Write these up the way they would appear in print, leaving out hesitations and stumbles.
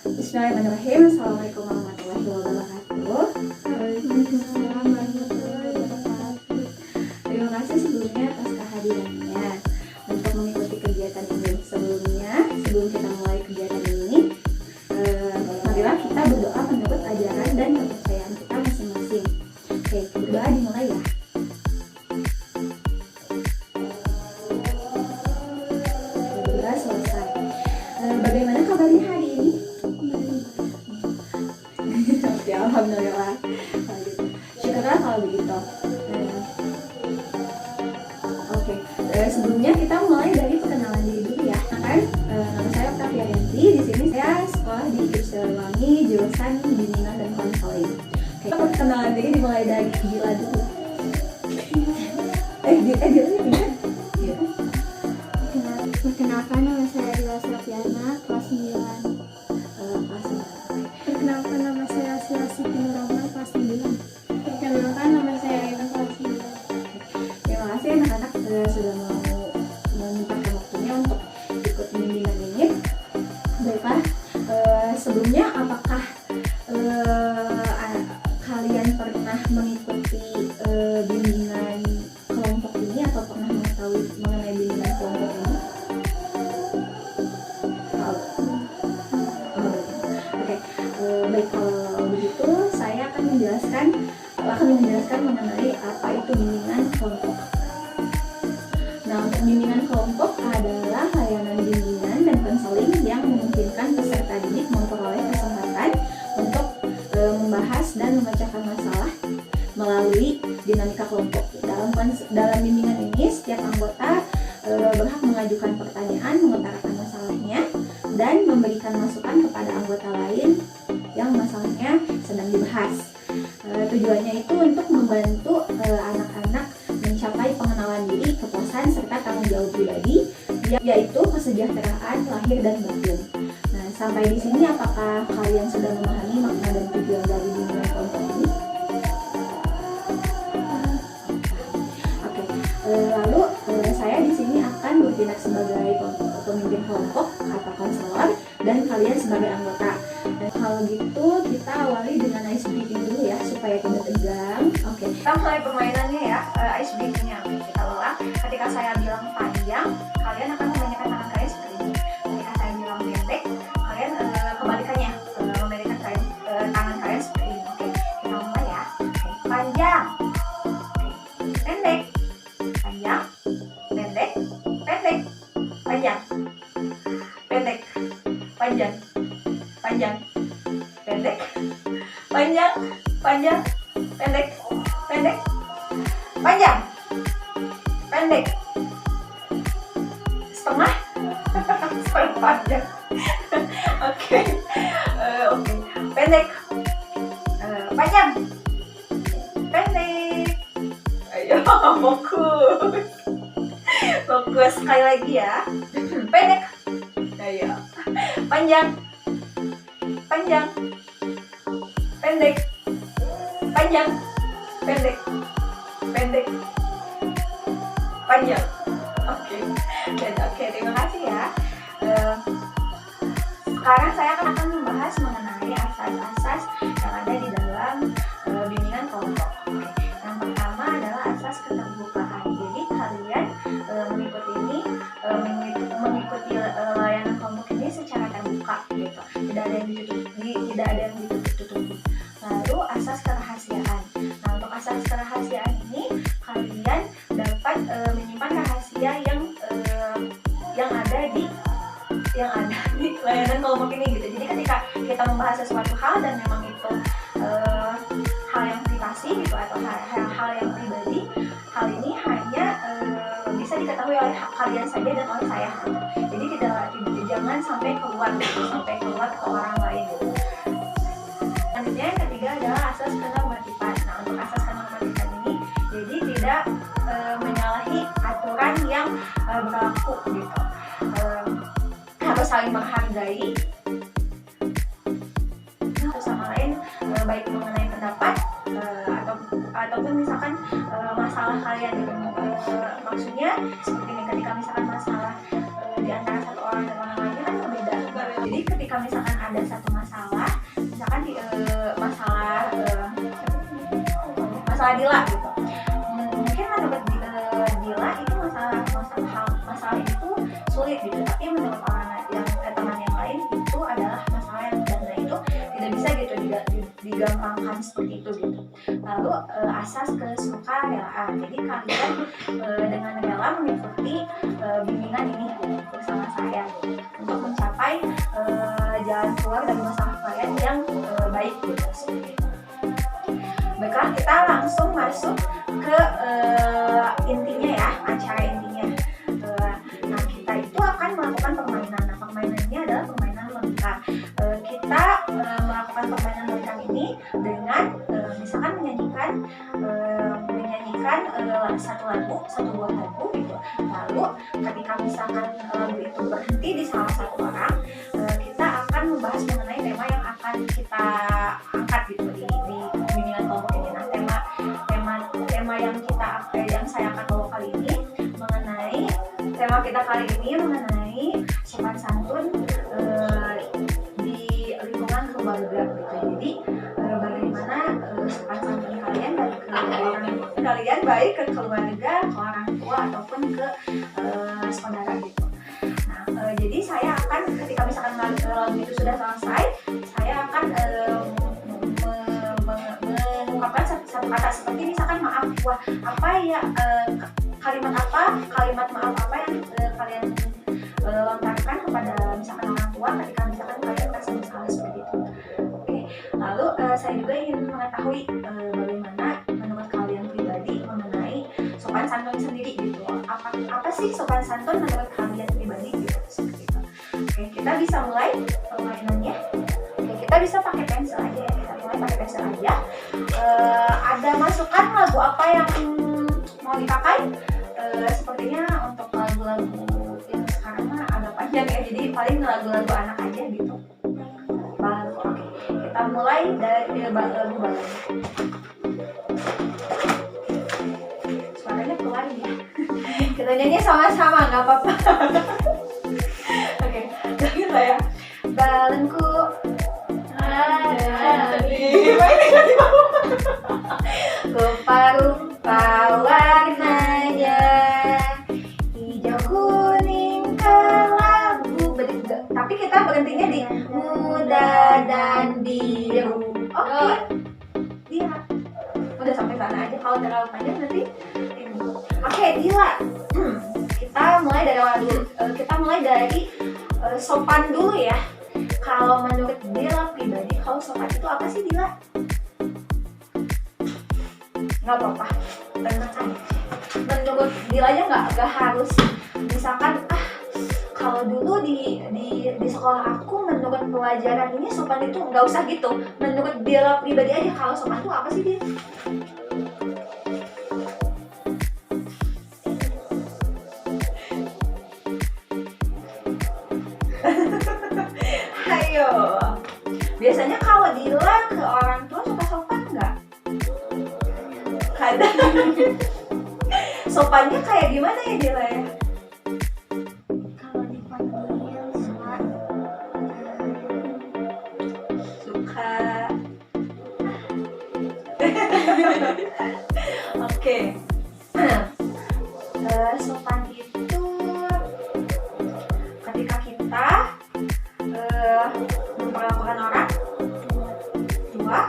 Bismillahirrahmanirrahim. Assalamualaikum warahmatullahi wabarakatuh. Waalaikumsalam warahmatullahi wabarakatuh. Terima kasih sebelumnya atas kehadirannya untuk mengikuti kegiatan ini. Sebelum kita mulai kegiatan ini, marilah kita berdoa menurut ajaran dan kepercayaan kita masing-masing. Oke, berdoa dimulai ya. Berdoa selesai. Bagaimana kabarnya hari ini? Ya, alhamdulillah. Syukurlah kalau begitu. Oke, sebelumnya kita mulai dari perkenalan diri dulu ya. Nama saya Octavia Yanti. Di sini saya sekolah di Ipsilwangi, jurusan bimbingan dan konseling. Oke, perkenalan diri dimulai dari Gila dulu. Gila. Perkenalkan, nama saya Ria Safiana, kelas 9. Perkenalkan, nama saya Sila Siti Nurrahman, kelas 9. Perkenalkan, nama saya Rina, kelas 9. Terima kasih anak-anak sudah mau menyempatkan waktunya untuk ikut bimbingan ini. Baiklah, sebelumnya apakah kalian pernah mengikuti bimbingan kelompok ini atau pernah mengetahui mengenai bimbingan kelompok ini? Oke, baik, kalau begitu saya akan menjelaskan mengenai apa itu bimbingan kelompok. Nah, untuk bimbingan kelompok adalah layanan bimbingan dan konseling yang memungkinkan peserta didik memperoleh kesempatan untuk membahas dan memecahkan masalah melalui dinamika kelompok. Dalam bimbingan ini, setiap anggota berhak mengajukan pertanyaan, mengutarakan masalahnya, dan memberikan masukan kepada anggota lain yang masalahnya sedang dibahas. Tujuannya itu untuk membantu anak-anak mencapai pengenalan diri, kepuasan, serta tanggung jawab pribadi, yaitu kesejahteraan lahir dan batin. Nah, sampai di sini apakah kalian sudah memahami makna dan tujuan dari bimbingan kelompok ini? Oke, lalu saya di sini akan bertindak sebagai pemimpin kelompok atau konselor dan kalian sebagai anggota. Dan kalau gitu kita awali dengan ice breathing dulu ya supaya tidak tegang. Oke, kita mulai permainannya ya. Ice breathingnya kita ulang. Ketika saya bilang panjang, kalian akan membalikan tangan kalian seperti ini. Ketika saya bilang pendek, kalian kebalikannya, membalikan tangan kalian seperti ini. Oke, kita mulai ya. Oke, panjang, pendek, panjang, pendek, pendek, panjang, pendek, panjang, panjang, pendek, panjang, panjang, pendek, pendek, panjang, pendek, setengah, setengah panjang. Oke, pendek, panjang, pendek. Ayo, fokus, fokus sekali lagi ya. Pendek, ayo, panjang, panjang, pendek, panjang, pendek, pendek, panjang. Oke, terima kasih ya. Sekarang saya akan membahas mengenai asas-asas yang ada di dalam bimbingan kelompok. Oke, yang pertama adalah asas keterbukaan. Jadi kalian mengikuti layanan kelompok ini secara terbuka gitu. Tidak ada yang ditutup-tutupi. Lalu asas kerahasiaan. Nah, untuk asas kerahasiaan ini kalian dapat menyimpan rahasia yang ada di layanan kelompok ini gitu. Jadi ketika kita membahas sesuatu hal dan memang itu hal yang privasi gitu atau hal yang pribadi, hal ini hanya bisa diketahui oleh kalian saja dan oleh saya. Jadi jangan sampai keluar ke orang lain gitu. Selanjutnya yang ketiga adalah asas kenormatifan. Nah, untuk asas kenormatifan ini jadi tidak menyalahi aturan yang berlaku gitu. Harus saling menghargai satu sama lain, baik mengenai pendapat ataupun misalkan masalah kalian gitu. Maksudnya seperti ini, ketika misalkan masalah di antara satu orang dan orang lainnya kan berbeda. Jadi ketika misalkan ada satu masalah gitu. Tapi menurut teman yang lain itu adalah masalah yang dana itu tidak bisa gitu digampangkan seperti itu gitu. Lalu asas kesukarelaan. Jadi kalian dengan rela mengikuti bimbingan ini bersama saya untuk mencapai jalan keluar dari masalah kalian yang baik gitu seperti itu. Baiklah, kita langsung masuk ke intinya ya, acara intinya. Nah, kita itu akan melakukan permainan. Nah, permainan ini adalah permainan lengkap. Kita melakukan permainan lengkap ini dengan misalkan menyanyikan satu buah lagu gitu. Lalu ketika misalkan lagu itu berhenti di salah satu orang, kita akan membahas mengenai tema yang akan kita angkat gitu di bimbingan kelompok ini. Nah, yang saya akan bawa kali ini mengenai sopan santun di lingkungan keluarga gitu. Jadi bagaimana sopan santun kalian baik ke keluarga, ke orang tua ataupun ke saudara gitu. Nah, jadi saya akan ketika misalkan lagu itu sudah selesai, saya akan mengungkapkan satu kata seperti misalkan maaf. Wah, apa ya kalimat maaf apa yang kalian lontarkan kepada misalkan orang tua ketika misalkan kalian merasa bersalah seperti itu. Oke. Lalu saya juga ingin mengetahui bagaimana menurut kalian pribadi mengenai sopan santun sendiri gitu. Apa sih sopan santun menurut kalian pribadi gitu seperti itu. Oke, kita bisa mulai permainannya. Oke, kita bisa pakai pensil aja ya. Kita mulai pakai pensil aja. Ada masukan lagu apa yang mau dipakai? Sepertinya untuk lagu-lagu yang sekarang mah agak panjang ya, jadi paling lagu-lagu anak aja gitu. Baru, oke. Kita mulai dari lagu baru. Suaranya keluar ya. Kita nyanyi sama-sama, nggak apa-apa. Oke, jadi saya balenku ada di rupa-rupa warnanya hijau kuning kelabu. Tapi kita berhentinya di muda dan biru. Oke. Dila udah sampai sana aja, kalau terlalu panjang nanti oke, Dila. Kita mulai dari sopan dulu ya. Kalau menurut Dila pribadi, kalau sopan itu apa sih, Dila? Nggak apa-apa, tenang aja. Menurut Dilanya nggak harus misalkan kalau dulu di sekolah aku menurut pelajaran ini sopan itu nggak usah gitu. Menurut Dila pribadi aja, kalau sopan itu apa sih, Dil? Ayo, biasanya kalau Dila ke orang tua suka sopan nggak? Kadang. Sopannya kayak gimana ya, Dila ya? Kalau dipanggil Suka. Oke. Sopan itu ketika kita memperlakukan orang tua,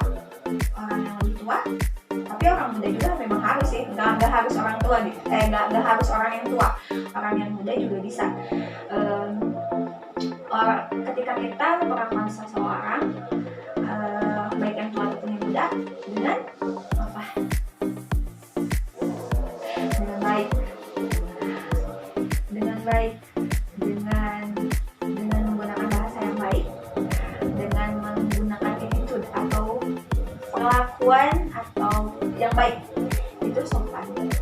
orang yang lebih tua, tapi orang muda juga memang harus sih, nggak harus orang tua gitu, nggak harus orang yang tua, orang yang muda juga bisa. Ketika kita memperlakukan seseorang, baik yang tua ataupun yang muda, dengan apa? Dengan baik, dengan menggunakan bahasa yang baik, dengan menggunakan attitude atau perlakuan atau yang baik, itu sopan gitu.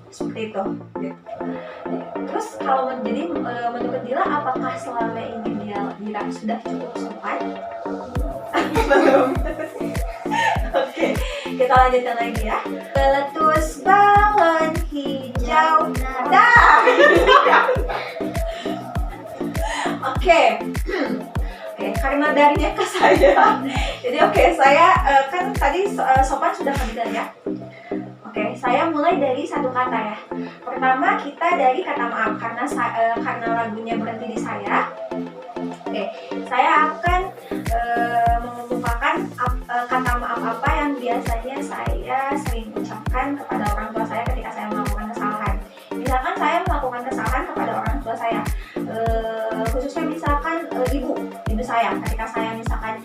Seperti itu gitu. Terus kalau menurut Dila, apakah selama ini Dila sudah cukup sopan? Belum. Oke, kita lanjutkan lagi ya. Meletus balon hijau nada. Oke, karena darinya ke saya. Jadi saya kan tadi sopan sudah kebilang ya. Oke, saya mulai dari satu kata ya. Pertama kita dari kata maaf karena lagunya berhenti di saya. Oke, saya akan mengemukakan kata maaf apa yang biasanya saya sering ucapkan kepada orang tua saya ketika saya melakukan kesalahan. Misalkan saya melakukan kesalahan kepada orang tua saya, khususnya misalkan ibu saya, ketika saya misalkan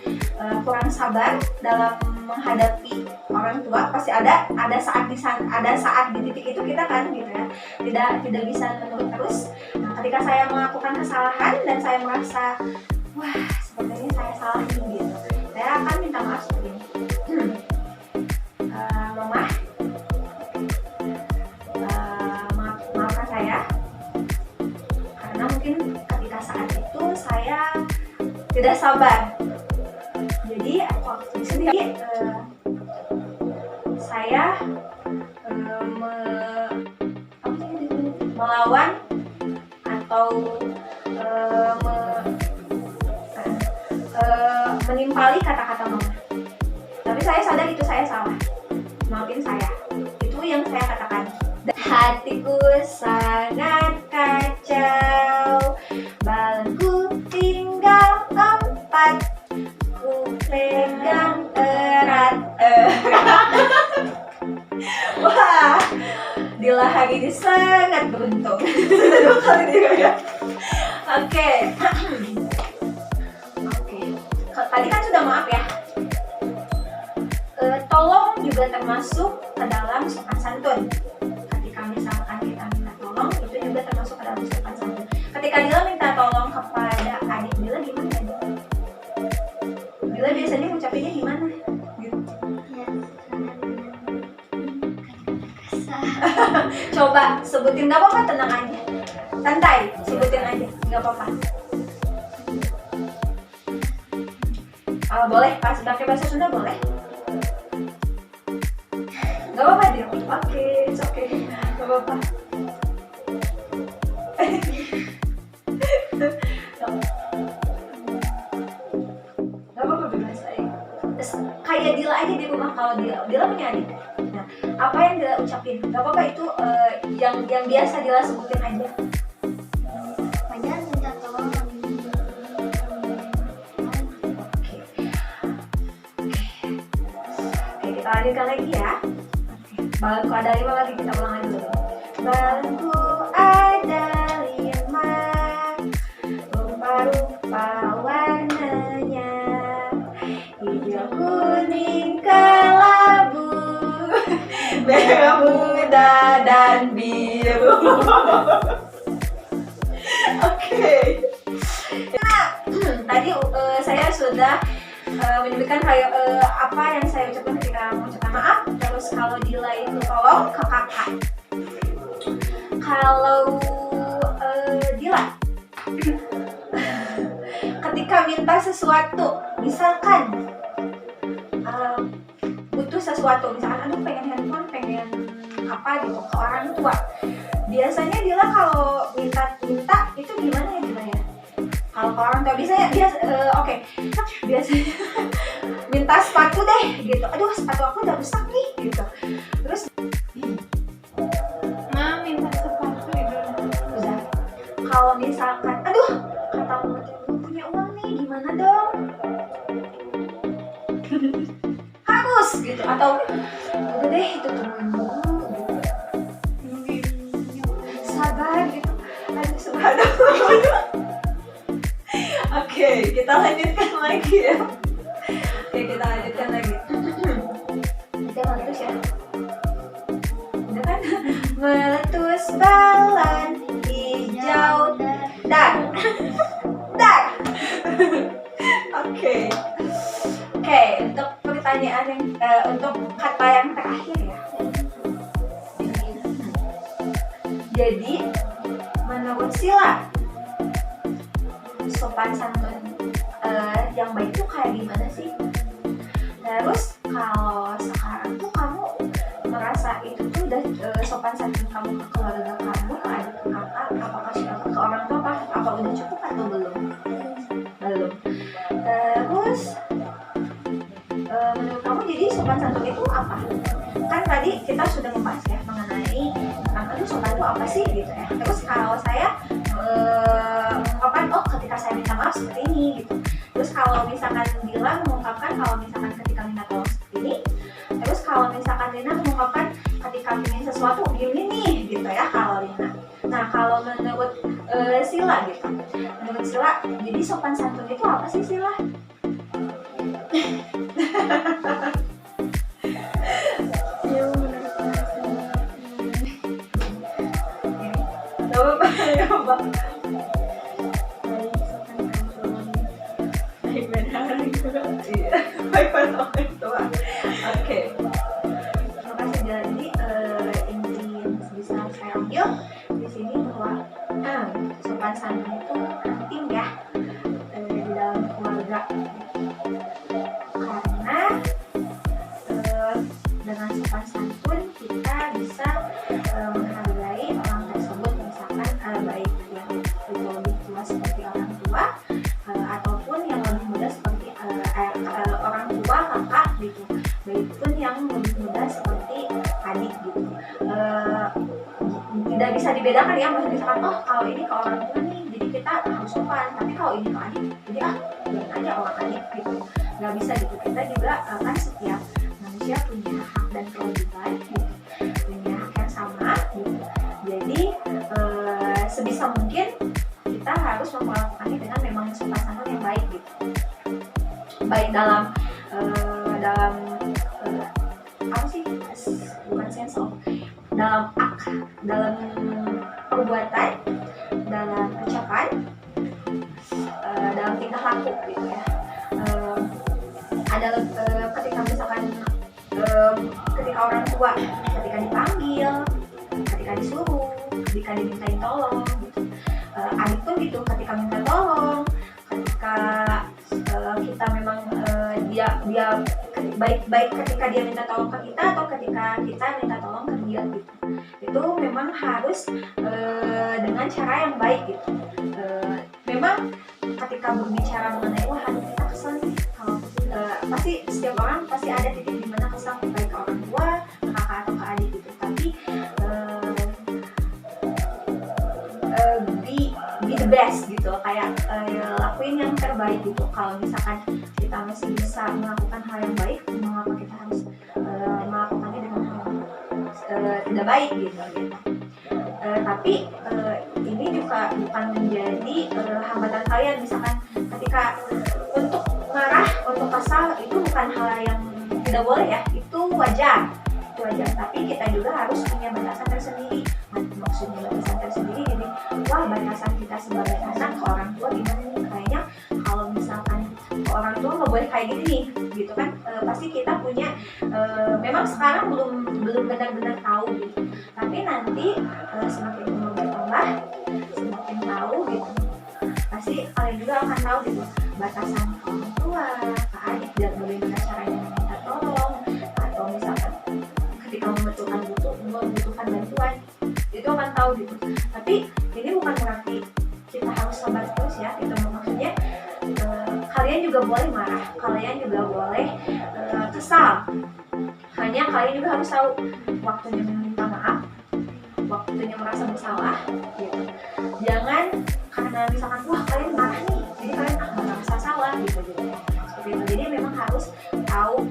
kurang sabar dalam menghadapi orang tua, pasti ada saat di titik itu kita kan gitu ya, tidak bisa menurut terus. Nah, ketika saya melakukan kesalahan dan saya merasa wah sepertinya saya salah ini gitu, saya akan minta maaf seperti ini. Mama, maafkan saya karena mungkin ketika saat itu saya tidak sabar. Jadi waktu itu saya melawan atau menimpali kata-kata mama. Tapi saya sadar itu saya salah. Maafin saya. Itu yang saya katakan. Hatiku sangat kacau, balonku tinggal 4, ku pegang erat. Wah, Dila hari ini sangat beruntung. Sudah 2 kali dia ya. Oke. Tadi kan sudah maaf ya. Tolong juga termasuk ke dalam sopan santun. Ketika misalkan kita minta tolong, itu juga termasuk ke dalam sopan santun. Ketika Dila minta tolong kepada adik Dila, gimana ya? Dila biasanya ngucapinnya gimana? Gitu. Coba sebutin, gak apa-apa, tenang aja, santai, sebutin aja, gak apa-apa. Boleh pas pakai bahasa Sunda boleh, gak apa-apa dia. Oke, it's okay, gak apa-apa. Gak apa-apa bebas aja. Kayak Dila aja di rumah, kalau Dila punya adik. Nah, apa yang Dila ucapin, gak apa-apa itu yang biasa Dila sebutin aja. Fajar minta tolong. Oke, kita lanjutkan lagi ya. Balonku ada 5 lagi, kita ulang lagi dulu. Balonku ada 5, rupa-rupa warnanya, hijau, kuning, kelabu, merah muda dan biru. Oke. Nah, tadi saya sudah menyebutkan kayak apa yang saya ucapkan ketika mengucapkan maaf. Terus kalau Dila itu tolong ke kakak. Kalau Dila ketika minta sesuatu, misalkan butuh sesuatu, misalkan aduh pengen handphone, pengen apa gitu ke orang tua, biasanya Dila kalau minta itu gimana ya Dila ya? Kalau ke orang tua biasanya biasanya minta sepatu deh gitu, aduh sepatu aku udah rusak nih gitu. Terus Minta sepatu itu udah. Kalau misalkan aduh kata aku belum punya uang nih, gimana dong? Harus gitu, atau udah deh itu tungguin dulu gitu. Sabar gitu. Aduh subhanallah. Oke, kita lanjutkan lagi ya. Oke, kita lanjutkan lagi. Kita meletus ya. Udah kan? Meletus balon hijau dar. Oke, untuk pertanyaan yang untuk kata yang terakhir ya. Jadi menurut Sila, sopan santun yang baik tuh kayak gimana sih? Terus kalau sekarang tuh kamu merasa itu tuh udah sopan santun kamu ke keluarga kamu, ke adik, ke kakak, apakah sudah ke orang tua, apa udah cukup atau belum? Terus menurut kamu jadi sopan santun itu apa? Kan tadi kita sudah membahas ya mengenai aduh sopan itu apa sih gitu ya. Terus kalau saya mengungkapkan ketika saya minta maaf seperti ini gitu. Terus kalau misalkan Dila mengungkapkan kalau misalkan ketika minta tolong seperti ini. Terus kalau misalkan Lina mengungkapkan ketika ingin sesuatu gini nih gitu ya kalau Lina. Nah kalau menurut Sila gitu, menurut Sila jadi sopan santun itu apa sih Sila? Ya menurut saya Gak apa-apa, gak apa-apa. baik sopan santun. Baik benar gitu. Iya, baik pada orang tua. Oke. Terima kasih. Jadi inti yang bisa saya ambil di sini bahwa sopan santun itu penting ya di dalam keluarga. Karena dengan sopan santun kita bisa menghargai orang tersebut, misalkan baik yang lebih tua seperti orang tua ataupun yang lebih muda seperti orang tua kakak gitu, baik pun yang lebih muda seperti adik gitu. Tidak bisa dibedakan ya, misalkan kalau ini ke orang tua nih jadi kita harus sopan, tapi kalau ini ke adik jadi biarin aja orang adik gitu, nggak bisa gitu. Kita juga kan setiap manusia punya hak dan kewajiban gitu, punya hak yang sama gitu. Jadi sebisa mungkin kita harus memperlakukannya dengan memang sopan santun yang baik gitu, baik dalam apa sih, bukan sense of, dalam perbuatan, dalam ucapan, dalam tingkah laku gitu ya. Ada ketika misalkan ketika orang tua, ketika dipanggil, ketika disuruh, ketika dimintain tolong gitu. Adik pun gitu, ketika minta tolong, ketika kita memang dia baik ketika dia minta tolong ke kita atau ketika kita minta tolong ke dia gitu. Itu memang harus dengan cara yang baik gitu. Memang ketika berbicara mengenai aduh kita kesel nih, kalau pasti setiap orang pasti ada titik di mana kesel, baik ke orang tua, ke kakak atau ke adik gitu. Tapi be the best gitu, kayak lakuin yang terbaik gitu. Kalau misalkan kita masih bisa melakukan hal yang baik, mengapa kita harus melakukannya dengan hal yang tidak baik gitu. Tapi ini juga bukan menjadi hambatan kalian. Misalkan ketika untuk marah, untuk kesal itu bukan hal yang tidak boleh ya, itu wajar. Tapi kita juga harus punya batasan tersendiri. Maksudnya batasan tersendiri, jadi batasan kita sebagai anak ke orang tua gimana nih, kayaknya kalau misalkan ke orang tua nggak boleh kayak gini nih gitu kan. Pasti kita punya memang sekarang belum benar-benar tahu gitu, tapi nanti semakin umur bertambah semakin tahu gitu, pasti kalian juga akan tahu gitu batasan ke orang tua, ke adik, dan bagaimana caranya minta tolong, atau misalkan ketika membutuhkan bantuan, itu akan tahu gitu. Tapi ini bukan berarti kita harus sabar terus ya, itu maksudnya kalian juga boleh marah, kalian juga boleh kesal, hanya kalian juga harus tahu waktunya meminta maaf, waktunya merasa bersalah gitu. Jangan karena misalkan kalian marah nih, jadi kalian merasa salah gitu. Seperti itu. Jadi memang harus tahu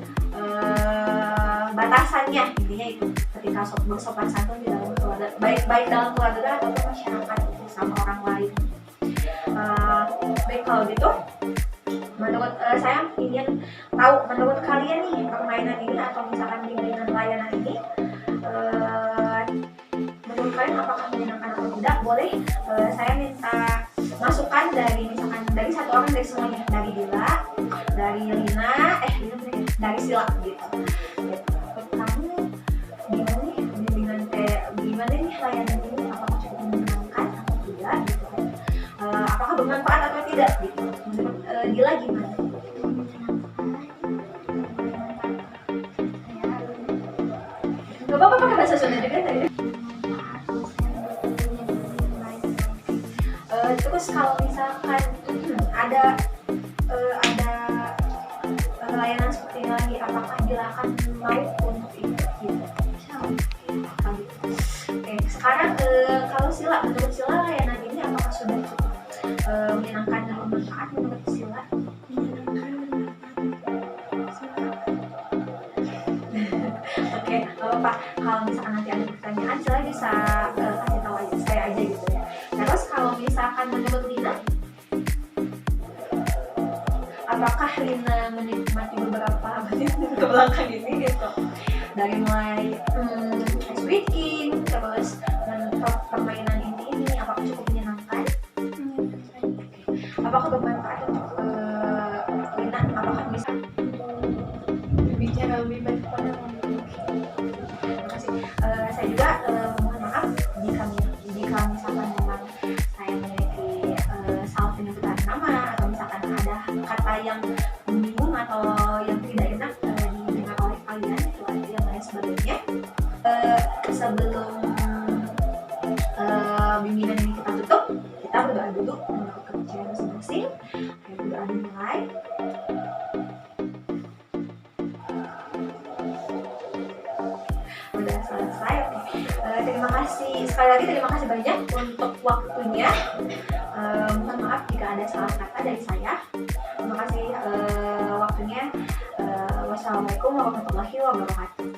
batasannya, intinya itu ketika bersopan santun di dalam keluarga, baik dalam keluarga ataupun masyarakat gitu, sama orang lain. Baik, kalau gitu menurut saya ingin tahu menurut kalian nih, permainan ini atau misalkan bimbingan layanan ini menurut kalian apakah menyenangkan atau tidak? Boleh saya minta masukan dari misalkan dari satu orang, dari semuanya, dari Dila, dari Lina, dari Sila gitu. Kamu gimana nih bimbingan gimana nih layanan ini, apakah cukup menyenangkan atau tidak gitu kan? Apakah bermanfaat atau tidak gitu? Menurut Dila gimana? Gak apa-apa pakai bahasa Sunda juga tadi. Terus kalau misalkan ada layanan seperti ini lagi, apakah Dila akan mau untuk ikut gitu? Sila, menurut Sila layanan ini apakah sudah cukup menyenangkan dan bermanfaat menurut Sila? Oke, gak apa-apa. Kalau misalkan nanti ada pertanyaan, Sila bisa kasih tahu aja, saya aja gitu ya. Terus kalau misalkan menurut Lina, apakah Lina menikmati beberapa menit ke belakang ini gitu? Dari mulai ice breaking, terus permainan ini, apakah cukup menyenangkan? Apakah bermanfaat untuk Lina? Apakah bisa Berbicara lebih baik pada orang. Terima kasih. Saya juga mohon maaf jika misalkan memang saya memiliki salah penyebutan nama atau misalkan ada kata yang membinggung atau yang tidak enak didengar oleh kalian itu yang lain sebagainya. Sebelum bimbingan ini kita tutup, kita berdoa dulu menurut kepercayaan masing-masing. Ayo berdoa dimulai. Udah selesai, oke. Terima kasih sekali lagi, terima kasih banyak untuk waktunya. Mohon maaf jika ada salah kata dari saya. Terima kasih waktunya. Wassalamualaikum warahmatullahi wabarakatuh.